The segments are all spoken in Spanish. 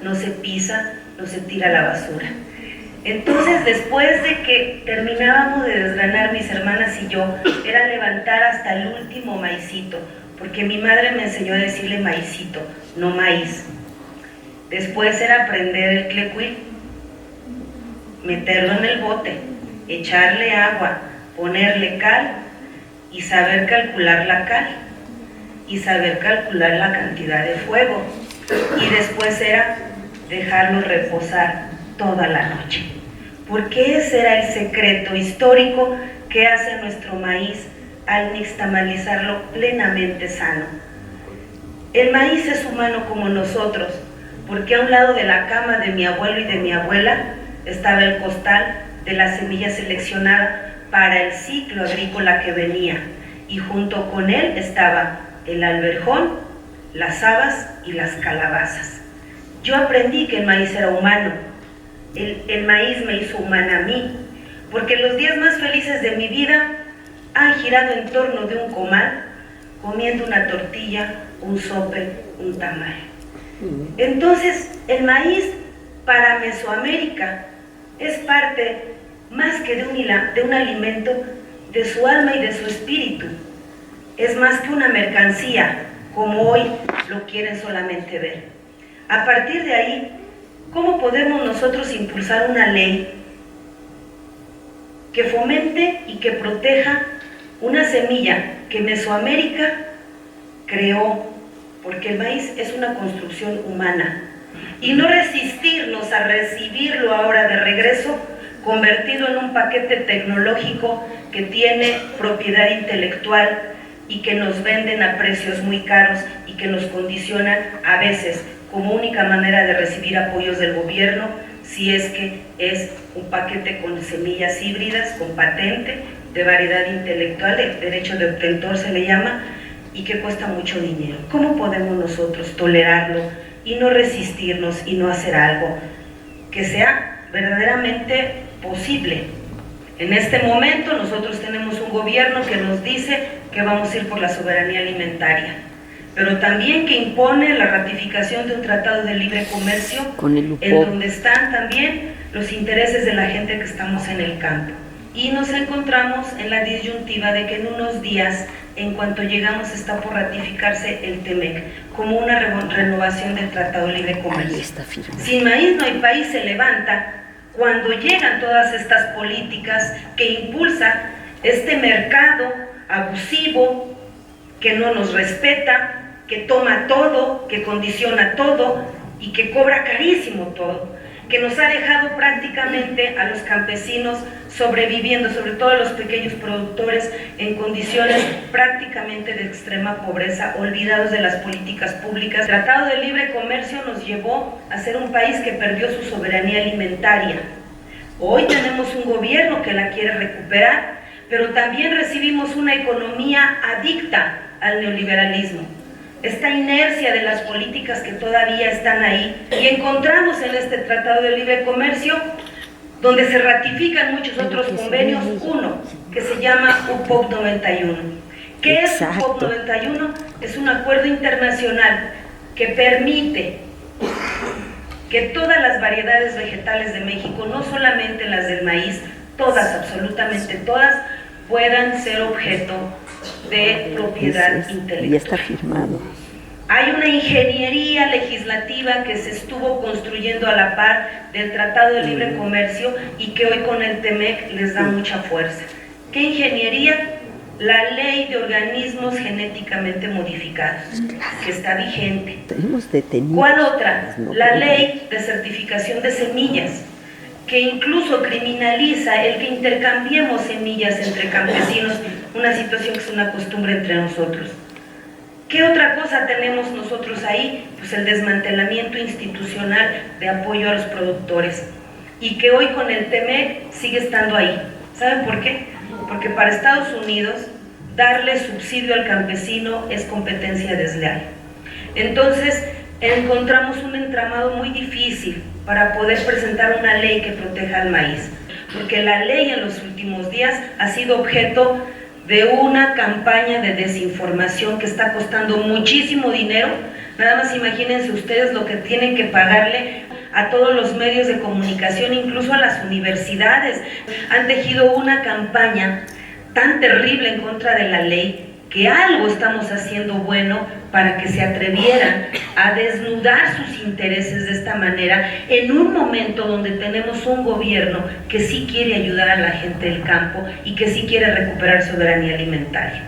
no se pisa, no se tira a la basura. Entonces, después de que terminábamos de desgranar mis hermanas y yo, era levantar hasta el último maicito, porque mi madre me enseñó a decirle maicito, no maíz. Después era prender el clecuil, meterlo en el bote, echarle agua, ponerle cal y saber calcular la cal y saber calcular la cantidad de fuego. Y después era dejarlo reposar toda la noche, porque ese era el secreto histórico que hace nuestro maíz al nixtamalizarlo plenamente sano. El maíz es humano como nosotros, porque a un lado de la cama de mi abuelo y de mi abuela estaba el costal de la semilla seleccionada para el ciclo agrícola que venía, y junto con él estaba el alberjón, las habas y las calabazas. Yo aprendí que el maíz era humano. El maíz me hizo humana a mí, porque los días más felices de mi vida han girado en torno de un comal, comiendo una tortilla, un sope, un tamal. Entonces, el maíz para Mesoamérica es parte más que de un alimento de su alma y de su espíritu. Es más que una mercancía, como hoy lo quieren solamente ver. A partir de ahí, ¿cómo podemos nosotros impulsar una ley que fomente y que proteja una semilla que Mesoamérica creó? Porque el maíz es una construcción humana. Y no resistirnos a recibirlo ahora de regreso, convertido en un paquete tecnológico que tiene propiedad intelectual y que nos venden a precios muy caros y que nos condicionan a veces como única manera de recibir apoyos del gobierno, si es que es un paquete con semillas híbridas, con patente, de variedad intelectual, el derecho de obtentor se le llama, y que cuesta mucho dinero. ¿Cómo podemos nosotros tolerarlo y no resistirnos y no hacer algo que sea verdaderamente posible? En este momento nosotros tenemos un gobierno que nos dice que vamos a ir por la soberanía alimentaria, pero también que impone la ratificación de un tratado de libre comercio en donde están también los intereses de la gente que estamos en el campo. Y nos encontramos en la disyuntiva de que en unos días, en cuanto llegamos, está por ratificarse el TEMEC como una renovación del Tratado de Libre Comercio. Sin maíz no hay país se levanta cuando llegan todas estas políticas que impulsa este mercado abusivo, que no nos respeta, que toma todo, que condiciona todo y que cobra carísimo todo, que nos ha dejado prácticamente a los campesinos sobreviviendo, sobre todo a los pequeños productores, en condiciones prácticamente de extrema pobreza, olvidados de las políticas públicas. El Tratado de Libre Comercio nos llevó a ser un país que perdió su soberanía alimentaria. Hoy tenemos un gobierno que la quiere recuperar, pero también recibimos una economía adicta al neoliberalismo. Esta inercia de las políticas que todavía están ahí, y encontramos en este Tratado de Libre Comercio, donde se ratifican muchos otros convenios, uno que se llama UPOC 91. ¿Qué es UPOC 91? Es un acuerdo internacional que permite que todas las variedades vegetales de México, no solamente las del maíz, todas, absolutamente todas, puedan ser objeto de propiedad intelectual. Ya está firmado. Hay una ingeniería legislativa que se estuvo construyendo a la par del Tratado de Libre Comercio y que hoy con el TEMEC les da mucha fuerza. ¿Qué ingeniería? La Ley de Organismos Genéticamente Modificados, que está vigente. ¿Cuál otra? La Ley de Certificación de Semillas, que incluso criminaliza el que intercambiemos semillas entre campesinos, una situación que es una costumbre entre nosotros. ¿Qué otra cosa tenemos nosotros ahí? Pues el desmantelamiento institucional de apoyo a los productores, y que hoy con el TEMEC sigue estando ahí. ¿Saben por qué? Porque para Estados Unidos darle subsidio al campesino es competencia desleal. Entonces encontramos un entramado muy difícil para poder presentar una ley que proteja al maíz, porque la ley en los últimos días ha sido objeto de una campaña de desinformación que está costando muchísimo dinero, Nada más imagínense ustedes lo que tienen que pagarle a todos los medios de comunicación, incluso a las universidades. Han tejido una campaña tan terrible en contra de la ley, que algo estamos haciendo bueno para que se atrevieran a desnudar sus intereses de esta manera, en un momento donde tenemos un gobierno que sí quiere ayudar a la gente del campo y que sí quiere recuperar soberanía alimentaria.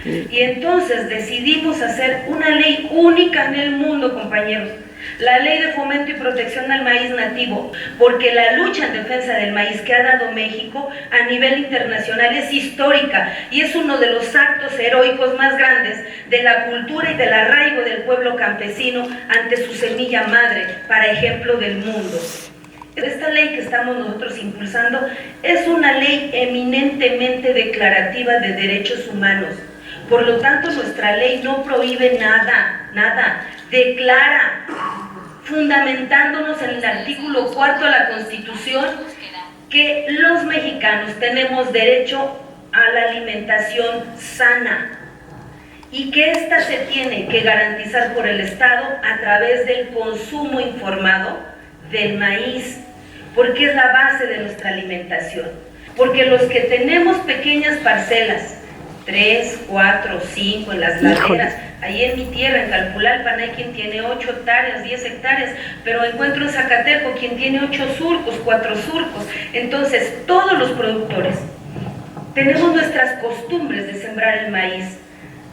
Y entonces decidimos hacer una ley única en el mundo, compañeros, la Ley de Fomento y Protección al Maíz Nativo, porque la lucha en defensa del maíz que ha dado México a nivel internacional es histórica y es uno de los actos heroicos más grandes de la cultura y del arraigo del pueblo campesino ante su semilla madre, para ejemplo del mundo. Esta ley que estamos nosotros impulsando es una ley eminentemente declarativa de derechos humanos. Por lo tanto, nuestra ley no prohíbe nada, declara, fundamentándonos en el artículo 4 de la Constitución, que los mexicanos tenemos derecho a la alimentación sana y que ésta se tiene que garantizar por el Estado a través del consumo informado del maíz, porque es la base de nuestra alimentación. Porque los que tenemos pequeñas parcelas, 3, 4, 5 en las laderas, ahí en mi tierra, en Calpulalpan, hay quien tiene 8 hectáreas, 10 hectáreas, pero encuentro en Zacateco quien tiene 8 surcos, 4 surcos. Entonces, todos los productores tenemos nuestras costumbres de sembrar el maíz,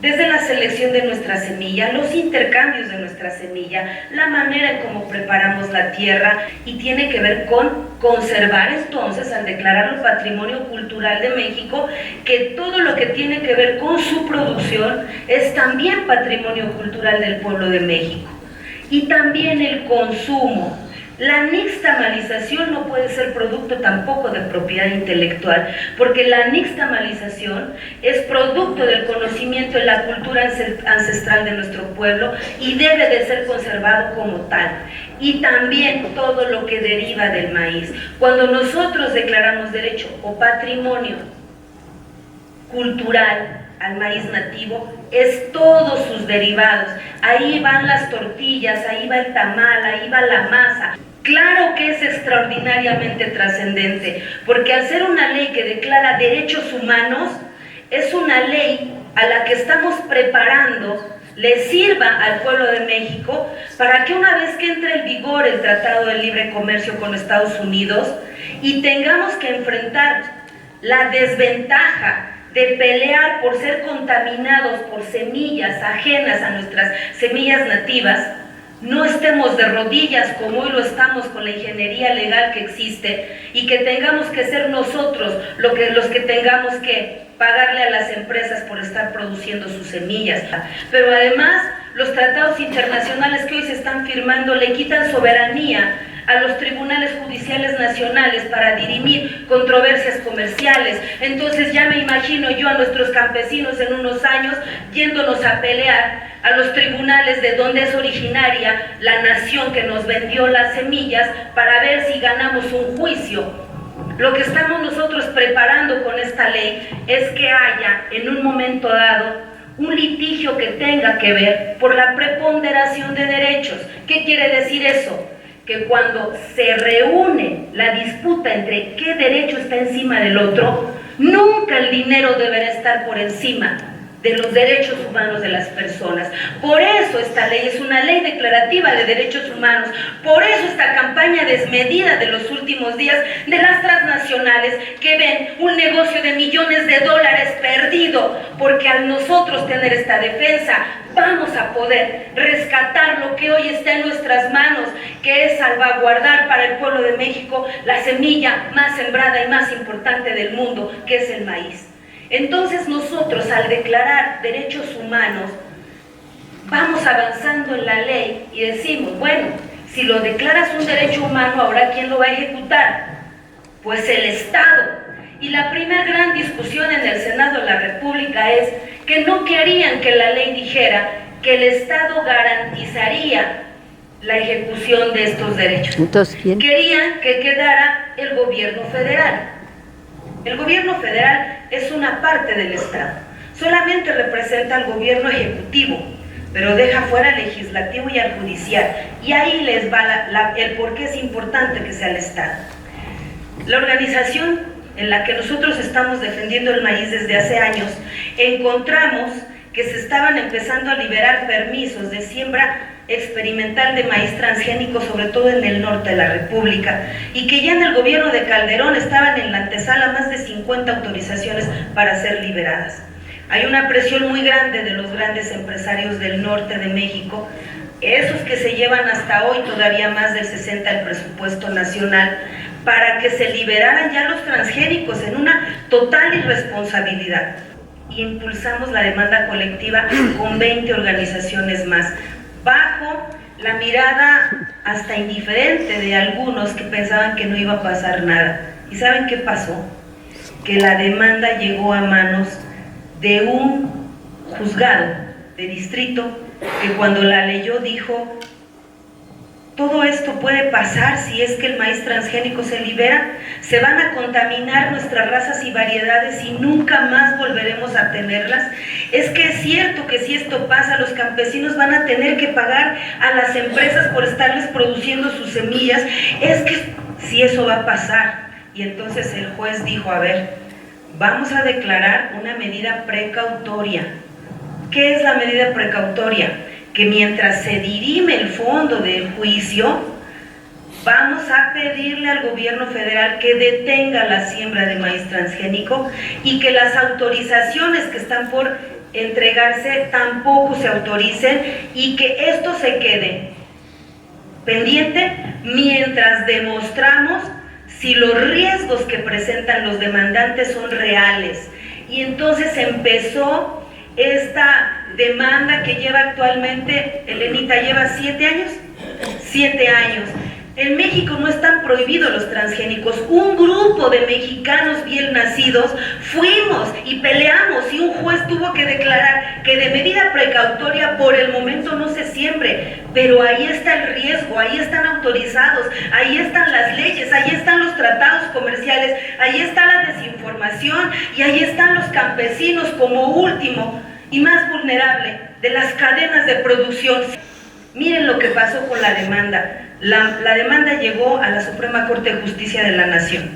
desde la selección de nuestra semilla, los intercambios de nuestra semilla, la manera en cómo preparamos la tierra, y tiene que ver con conservar entonces, al declararlo Patrimonio Cultural de México, que todo lo que tiene que ver con su producción es también patrimonio cultural del pueblo de México. Y también el consumo. La nixtamalización no puede ser producto tampoco de propiedad intelectual, porque la nixtamalización es producto del conocimiento de la cultura ancestral de nuestro pueblo y debe de ser conservado como tal. Y también todo lo que deriva del maíz. Cuando nosotros declaramos derecho o patrimonio cultural al maíz nativo, es todos sus derivados. Ahí van las tortillas, ahí va el tamal, ahí va la masa. Claro que es extraordinariamente trascendente, porque al ser una ley que declara derechos humanos, es una ley a la que estamos preparando le sirva al pueblo de México para que una vez que entre en vigor el Tratado de Libre Comercio con Estados Unidos y tengamos que enfrentar la desventaja de pelear por ser contaminados por semillas ajenas a nuestras semillas nativas, no estemos de rodillas como hoy lo estamos con la ingeniería legal que existe y que tengamos que ser nosotros los que tengamos que pagarle a las empresas por estar produciendo sus semillas. Pero además, los tratados internacionales que hoy se están firmando le quitan soberanía a los tribunales judiciales nacionales para dirimir controversias comerciales. Entonces ya me imagino yo a nuestros campesinos en unos años yéndonos a pelear a los tribunales de donde es originaria la nación que nos vendió las semillas para ver si ganamos un juicio. Lo que estamos nosotros preparando con esta ley es que haya en un momento dado un litigio que tenga que ver por la preponderación de derechos. ¿Qué quiere decir eso? Que cuando se reúne la disputa entre qué derecho está encima del otro, nunca el dinero deberá estar por encima de los derechos humanos de las personas. Por eso esta ley es una ley declarativa de derechos humanos. Por eso esta campaña desmedida de los últimos días de las transnacionales que ven un negocio de millones de dólares perdido, porque al nosotros tener esta defensa vamos a poder rescatar lo que hoy está en nuestras manos, que es salvaguardar para el pueblo de México la semilla más sembrada y más importante del mundo, que es el maíz. Entonces nosotros, al declarar derechos humanos, vamos avanzando en la ley y decimos, bueno, si lo declaras un derecho humano, ¿ahora quién lo va a ejecutar? Pues el Estado. Y la primera gran discusión en el Senado de la República es que no querían que la ley dijera que el Estado garantizaría la ejecución de estos derechos. Entonces, ¿quién? Querían que quedara el gobierno federal. El gobierno federal es una parte del Estado, solamente representa al gobierno ejecutivo, pero deja fuera al legislativo y al judicial. Y ahí les va el por qué es importante que sea el Estado. La organización en la que nosotros estamos defendiendo el maíz desde hace años, encontramos que se estaban empezando a liberar permisos de siembra experimental de maíz transgénico, sobre todo en el norte de la República, y que ya en el gobierno de Calderón estaban en la antesala más de 50 autorizaciones para ser liberadas. Hay una presión muy grande de los grandes empresarios del norte de México, esos que se llevan hasta hoy todavía más del 60% del presupuesto nacional, para que se liberaran ya los transgénicos en una total irresponsabilidad. Y impulsamos la demanda colectiva con 20 organizaciones más, bajo la mirada hasta indiferente de algunos que pensaban que no iba a pasar nada. ¿Y saben qué pasó? Que la demanda llegó a manos de un juzgado de distrito que cuando la leyó dijo: todo esto puede pasar si es que el maíz transgénico se libera, se van a contaminar nuestras razas y variedades y nunca más volveremos a tenerlas. Es que es cierto que si esto pasa, los campesinos van a tener que pagar a las empresas por estarles produciendo sus semillas. Es que si eso va a pasar. Y entonces el juez dijo: a ver, vamos a declarar una medida precautoria. ¿Qué es la medida precautoria? Que mientras se dirime el fondo del juicio, vamos a pedirle al gobierno federal que detenga la siembra de maíz transgénico y que las autorizaciones que están por entregarse tampoco se autoricen, y que esto se quede pendiente mientras demostramos si los riesgos que presentan los demandantes son reales. Y entonces empezó esta demanda que lleva actualmente, Elenita, lleva 7 años. 7 años. En México no están prohibidos los transgénicos. Un grupo de mexicanos bien nacidos fuimos y peleamos, y un juez tuvo que declarar que de medida precautoria por el momento no se siembre, pero ahí está el riesgo, ahí están autorizados, ahí están las leyes, ahí están los tratados comerciales, ahí está la desinformación, y ahí están los campesinos como último y más vulnerable de las cadenas de producción. Miren lo que pasó con la demanda. La demanda llegó a la Suprema Corte de Justicia de la Nación.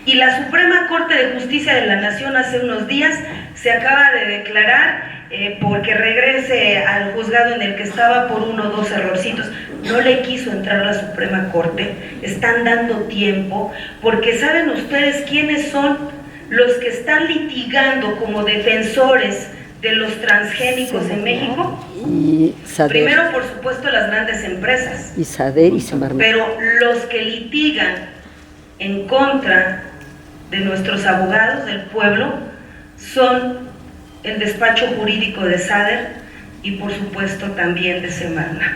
Y la Suprema Corte de Justicia de la Nación hace unos días se acaba de declarar porque regrese al juzgado en el que estaba por 1 o 2 errorcitos. No le quiso entrar la Suprema Corte. Están dando tiempo, porque ¿saben ustedes quiénes son los que están litigando como defensores de los transgénicos en México? Y Sader. Primero, por supuesto, las grandes empresas. Y Sader y Semarnat. Pero los que litigan en contra de nuestros abogados del pueblo son el despacho jurídico de Sader y por supuesto también de Semarnat.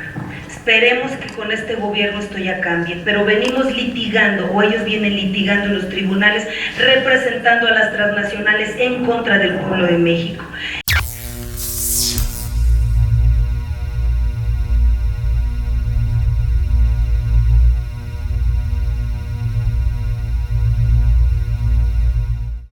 Esperemos que con este gobierno esto ya cambie, pero venimos litigando, o ellos vienen litigando en los tribunales, representando a las transnacionales en contra del pueblo de México.